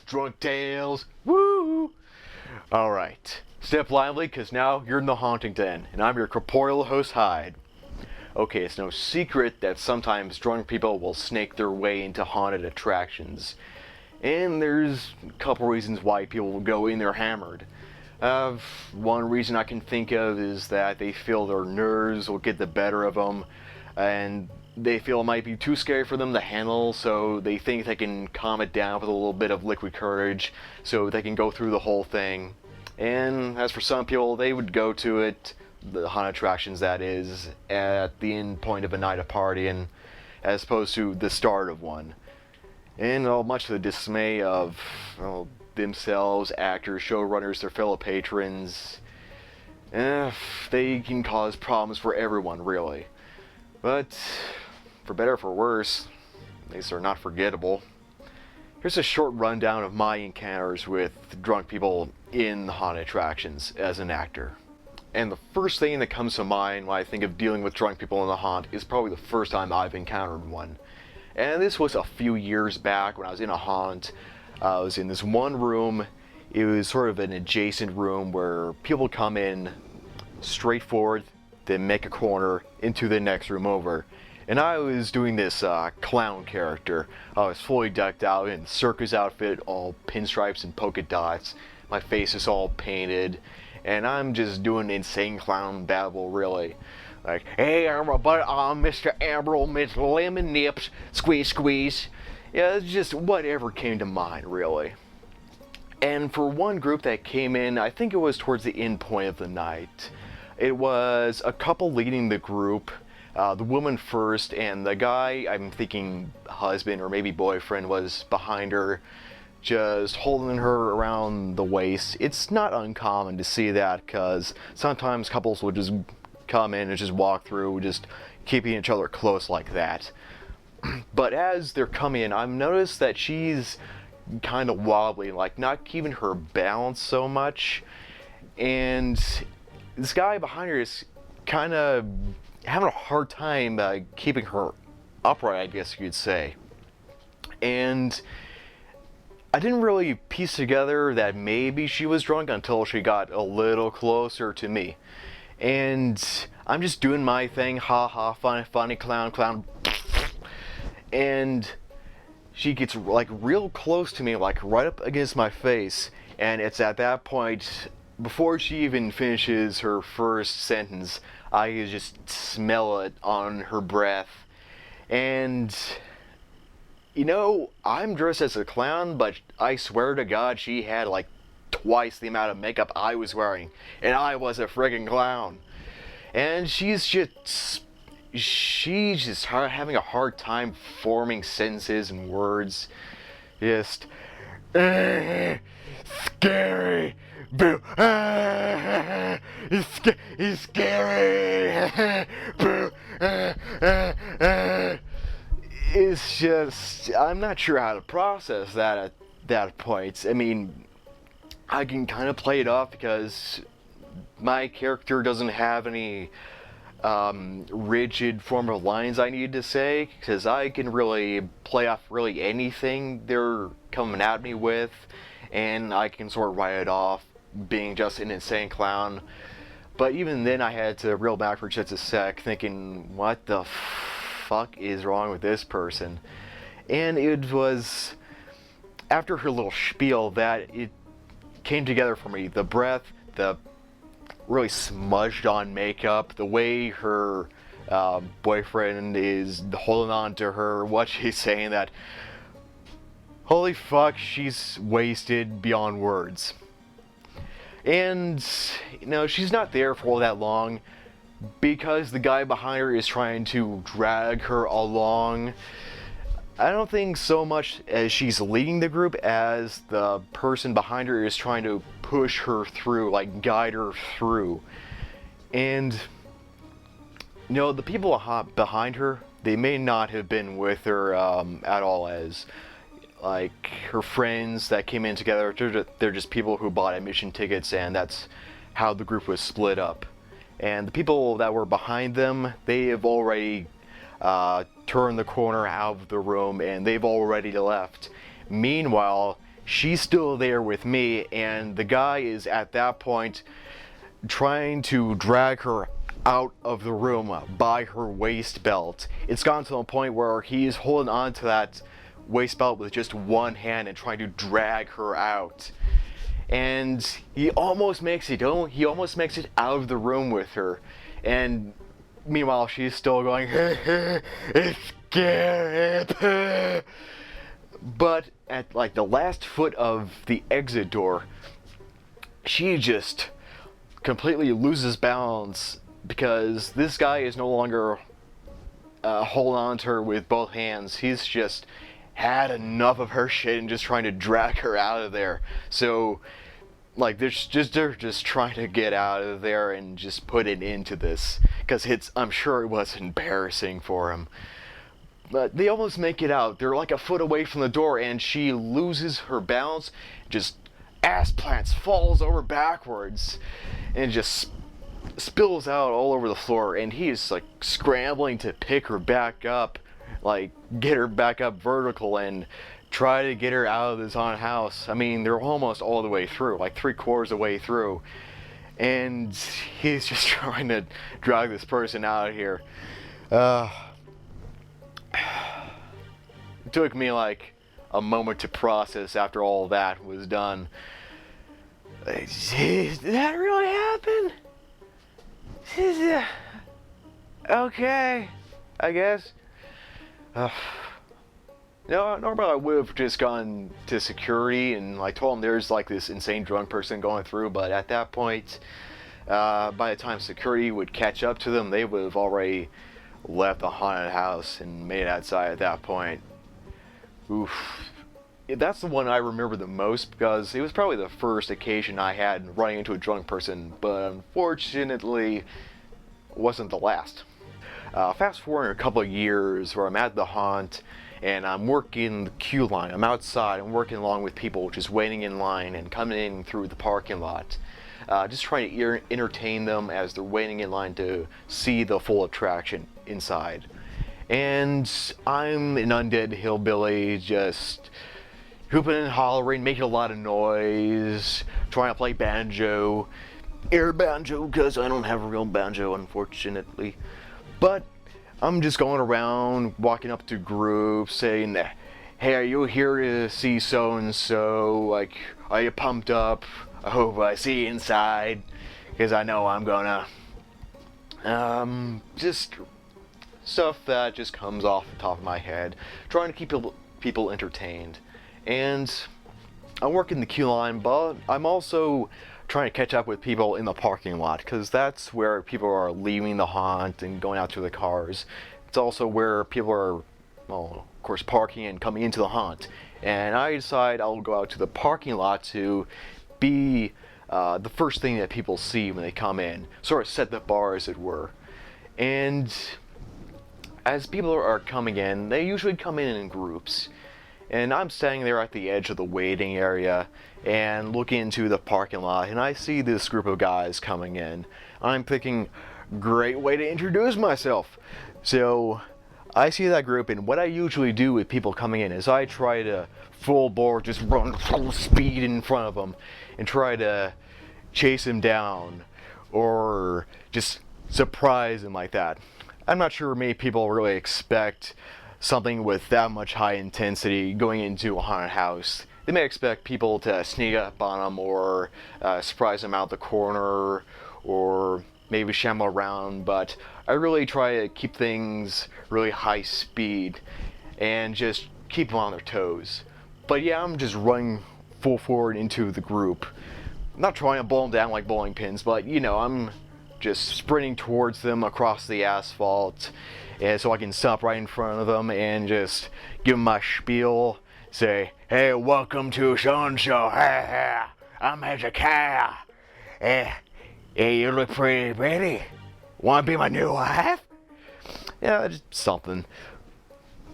drunk tales. Woo! Alright, step lively, because now you're in the haunting den, and I'm your corporeal host, Hyde. Okay, it's no secret that sometimes drunk people will snake their way into haunted attractions. And there's a couple reasons why people will go in there hammered. One reason I can think of is that they feel their nerves will get the better of them, and they feel it might be too scary for them to handle, so they think they can calm it down with a little bit of liquid courage, so they can go through the whole thing. And as for some people, they would go to it, the haunted attractions that is, at the end point of a night of partying, as opposed to the start of one. And much to the dismay of themselves, actors, showrunners, their fellow patrons, they can cause problems for everyone, really. But, for better or for worse, at least they're not forgettable. Here's a short rundown of my encounters with drunk people in haunted attractions as an actor. And the first thing that comes to mind when I think of dealing with drunk people in the haunt is probably the first time I've encountered one. And this was a few years back when I was in a haunt. I was in this one room. It was sort of an adjacent room where people come in straight forward, then make a corner into the next room over. And I was doing this clown character. I was fully decked out in circus outfit, all pinstripes and polka dots. My face is all painted. And I'm just doing insane clown babble, really. Like, hey everybody, I'm Mr. Ambrose, Miss Lemon Nips, squeeze, squeeze. Yeah, it's just whatever came to mind, really. And for one group that came in, I think it was towards the end point of the night. It was a couple leading the group, the woman first, and the guy, I'm thinking husband or maybe boyfriend, was behind her, just holding her around the waist. It's not uncommon to see that, because sometimes couples will just come in and just walk through, just keeping each other close like that. But as they're coming in, I've noticed that she's kind of wobbly, like not keeping her balance so much. And this guy behind her is kind of having a hard time keeping her upright, I guess you could say. And I didn't really piece together that maybe she was drunk until she got a little closer to me. And I'm just doing my thing, ha ha, funny, funny, clown, clown. And she gets like real close to me, like right up against my face. And it's at that point, before she even finishes her first sentence, I can just smell it on her breath. And, you know, I'm dressed as a clown, but I swear to God, she had like twice the amount of makeup I was wearing, and I was a friggin' clown. And she's just having a hard time forming sentences and words. Just scary, boo, it's scary, boo, it's just, I'm not sure how to process that at that point. I mean, I can kind of play it off because my character doesn't have any rigid form of lines I need to say, because I can really play off really anything they're coming at me with, and I can sort of write it off being just an insane clown. But even then I had to reel back for just a sec, thinking, what the fuck is wrong with this person? And it was after her little spiel that it came together for me. The breath, the really smudged on makeup, the way her boyfriend is holding on to her, what she's saying, that holy fuck, she's wasted beyond words. And, you know, she's not there for all that long because the guy behind her is trying to drag her along. I don't think so much as she's leading the group as the person behind her is trying to push her through, like guide her through. And, you know, the people behind her, they may not have been with her at all as like her friends that came in together. They're just people who bought admission tickets, and that's how the group was split up. And the people that were behind them, they have already turned the corner out of the room, and they've already left. Meanwhile, she's still there with me, and the guy is at that point trying to drag her out of the room by her waist belt. It's gotten to the point where he's holding on to that waist belt with just one hand and trying to drag her out. And he almost makes it out of the room with her. And meanwhile, she's still going, scary. But at like the last foot of the exit door, she just completely loses balance because this guy is no longer holding on to her with both hands. He's just had enough of her shit and just trying to drag her out of there. So like they're just trying to get out of there and just put it into this, because I'm sure it was embarrassing for him. But they almost make it out. They're like a foot away from the door, and she loses her balance, just ass plants, falls over backwards, and just spills out all over the floor. And he is like scrambling to pick her back up, like get her back up vertical and try to get her out of this haunted house. I mean, they're almost all the way through, like 3/4 of the way through, and he's just trying to drag this person out of here. It took me like a moment to process after all that was done. Like, did that really happen? Okay, I guess. No, normally I would have just gone to security and like told them there's like this insane drunk person going through, but at that point, by the time security would catch up to them, they would have already left the haunted house and made it outside at that point. Oof. That's the one I remember the most because it was probably the first occasion I had running into a drunk person, but unfortunately wasn't the last. Fast forward a couple of years where I'm at the haunt and I'm working the queue line. I'm outside, I'm working along with people just waiting in line and coming in through the parking lot. Just trying to entertain them as they're waiting in line to see the full attraction inside. And I'm an undead hillbilly, just hooping and hollering, making a lot of noise, trying to play banjo, air banjo, because I don't have a real banjo, unfortunately. But I'm just going around, walking up to groups, saying, hey, are you here to see so-and-so? Like, are you pumped up? I hope I see you inside, because I know I'm gonna. Just stuff that just comes off the top of my head, trying to keep people entertained. And I'm working the queue line, but I'm also trying to catch up with people in the parking lot, because that's where people are leaving the haunt and going out to the cars. It's also where people are, well, of course, parking and coming into the haunt. And I decide I'll go out to the parking lot to be the first thing that people see when they come in, sort of set the bar, as it were. And as people are coming in, they usually come in groups. And I'm standing there at the edge of the waiting area and looking into the parking lot, and I see this group of guys coming in. I'm thinking, great way to introduce myself. So I see that group, and what I usually do with people coming in is I try to full bore, just run full speed in front of them and try to chase them down or just surprise them like that. I'm not sure many people really expect something with that much high intensity going into a haunted house. They may expect people to sneak up on them or surprise them out the corner or maybe shamble around, but I really try to keep things really high speed and just keep them on their toes. But yeah, I'm just running full forward into the group. I'm not trying to blow them down like bowling pins, but you know, I'm just sprinting towards them across the asphalt, and so I can stop right in front of them and just give them my spiel, say, hey, welcome to so-and-so, I'm Hezekiah, hey, you look pretty pretty, wanna be my new wife? Yeah, just something.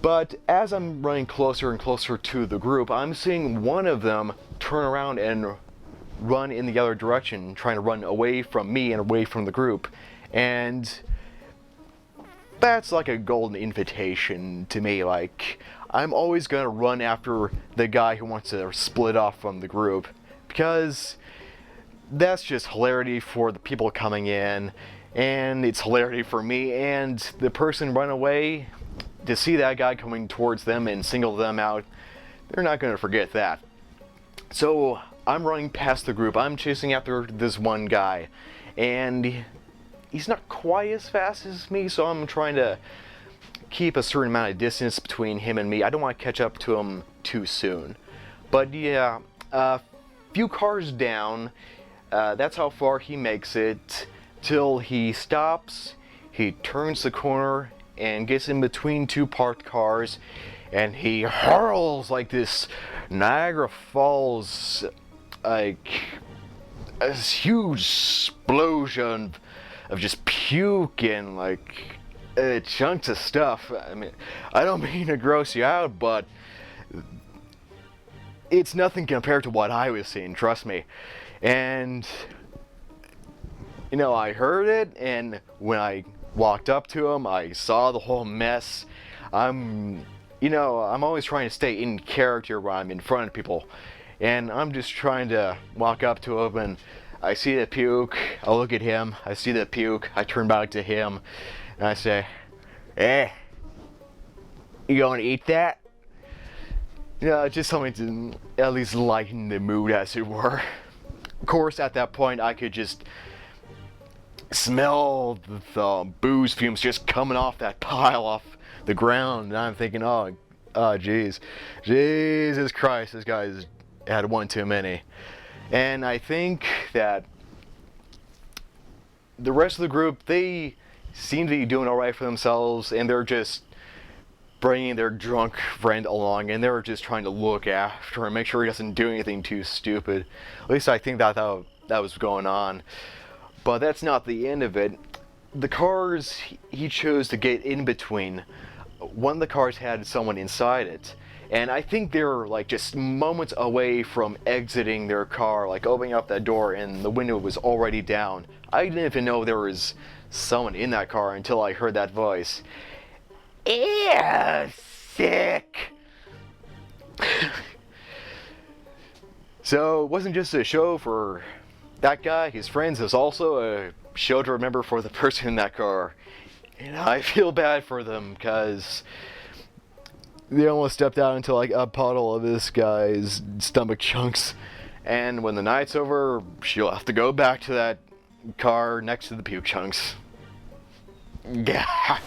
But as I'm running closer and closer to the group, I'm seeing one of them turn around and run in the other direction, trying to run away from me and away from the group. And that's like a golden invitation to me. Like, I'm always going to run after the guy who wants to split off from the group, because that's just hilarity for the people coming in, and it's hilarity for me, and the person run away, to see that guy coming towards them and single them out, they're not going to forget that. So I'm running past the group, I'm chasing after this one guy, and he's not quite as fast as me, so I'm trying to keep a certain amount of distance between him and me. I don't want to catch up to him too soon. But yeah, a few cars down, that's how far he makes it, till he stops, he turns the corner and gets in between two parked cars, and he hurls like this Niagara Falls, like a huge explosion of just puke and like chunks of stuff. I mean, I don't mean to gross you out, but it's nothing compared to what I was seeing, trust me. And you know, I heard it, and when I walked up to him, I saw the whole mess. I'm always trying to stay in character when I'm in front of people, and I'm just trying to walk up to him, and I see the puke, I look at him, I see the puke, I turn back to him, and I say, "Hey, you gonna eat that?" Just something to at least lighten the mood, as it were. Of course, at that point, I could just smell the booze fumes just coming off that pile off the ground, and I'm thinking, oh jeez, Jesus Christ, this guy's had one too many. And I think that the rest of the group, they seem to be doing alright for themselves, and they're just bringing their drunk friend along, and they're just trying to look after him, make sure he doesn't do anything too stupid. At least I think that was going on. But that's not the end of it. The cars he chose to get in between, one of the cars had someone inside it, and I think they were like just moments away from exiting their car, like opening up that door, and the window was already down. I didn't even know there was someone in that car until I heard that voice. Ew, sick. So it wasn't just a show for that guy, his friends, is also a show to remember for the person in that car. And I feel bad for them, because they almost stepped out into like a puddle of this guy's stomach chunks. And when the night's over, she'll have to go back to that car next to the puke chunks. Yeah.